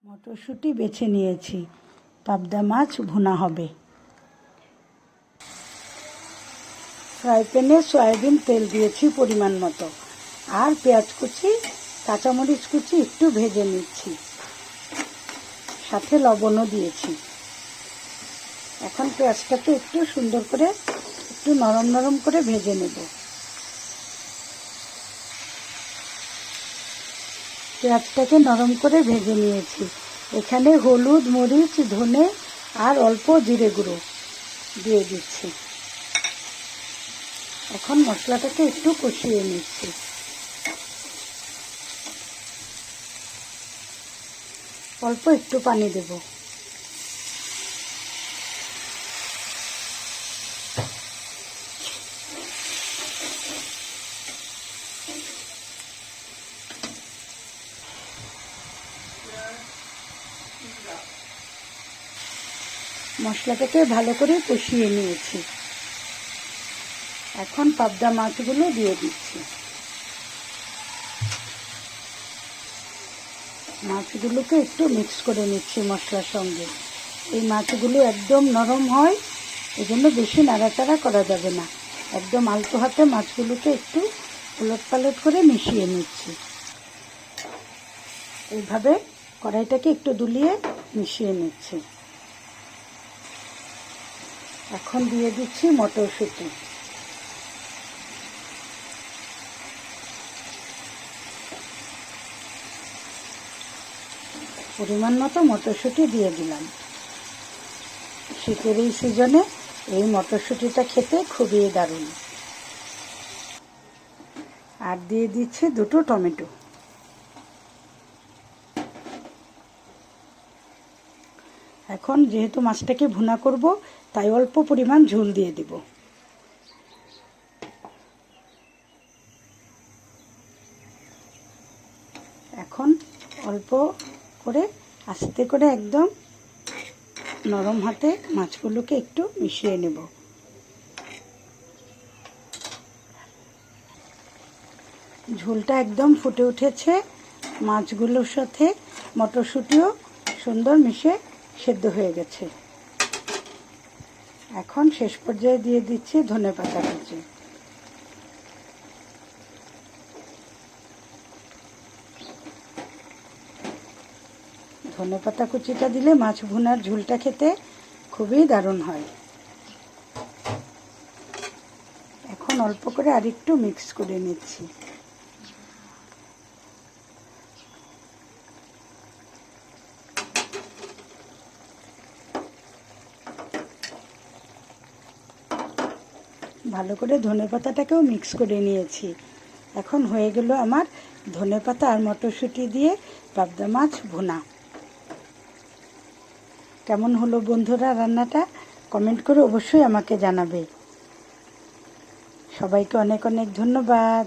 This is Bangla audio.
মটরশুঁটি বেছে নিয়েছি, পাবদা মাছ ভুনা হবে। ফ্রাই প্যানে সয়াবিন তেল দিয়েছি পরিমাণ মতো, আর পেঁয়াজ কুচি কাঁচামরিচ কুচি একটু ভেজে নিচ্ছি, সাথে লবণও দিয়েছি। এখন পেঁয়াজটাকে একটু সুন্দর করে একটু নরম নরম করে ভেজে নেব। পেঁয়াজটাকে নরম করে ভেজে নিয়েছি। এখানে হলুদ, মরিচ, ধনে আর অল্প জিরে গুঁড়ো দিয়ে দিচ্ছি। এখন মশলাটাকে একটু কষিয়ে নিচ্ছি। অল্প একটু পানি দেব। মশলাটাকে ভালো করে কষিয়ে নিয়েছি। এখন পাবদা মাছগুলো দিয়ে দিচ্ছি। মাছগুলোকে একটু মিক্স করে নিচ্ছি মশলার সঙ্গে। এই মাছগুলো একদম নরম হয়, এজন্য বেশি নাড়াচাড়া করা যাবে না। একদম আলতো হাতে মাছগুলোকে একটু উলট পালট করে মিশিয়ে নিচ্ছি। এইভাবে কড়াইটাকে একটু দুলিয়ে মিশিয়ে নিচ্ছি। এখন দিয়ে দিচ্ছি মটরশুঁটি। পরিমাণ মতো মটরশুঁটি দিয়ে দিলাম। শীতের এই সিজনে এই মটরশুঁটিটা খেতে খুবই দারুণ। আর দিয়ে দিচ্ছি দুটো টমেটো। এখন যেহেতু মাছটাকে ভুনা করব, তাই অল্প পরিমাণ ঝোল দিয়ে দিব। এখন অল্প করে আস্তে করে একদম নরম হাতে মাছগুলোকে একটু মিশিয়ে নেব। ঝোলটা একদম ফুটে উঠেছে। মাছগুলোর সাথে মটরশুঁটিও সুন্দর মিশে সেদ্ধ হয়ে গেছে। এখন শেষ পর্যায়ে দিয়ে দিচ্ছি ধনেপাতা কুচি। ধনেপাতা কুচিটা দিলে মাছ ভুনার ঝোলটা খেতে খুবই দারুণ হয়। এখন অল্প করে আরেকটু মিক্স করে নিচ্ছি। ভালো করে ধনেপাতাটাকেও মিক্স করে নিয়েছি। এখন হয়ে গেল আমার ধনেপাতা আর মটরশুঁটি দিয়ে পাবদা মাছ ভুনা। কেমন হলো বন্ধুরা রান্নাটা? কমেন্ট করে অবশ্যই আমাকে জানাবে। সবাইকে অনেক অনেক ধন্যবাদ।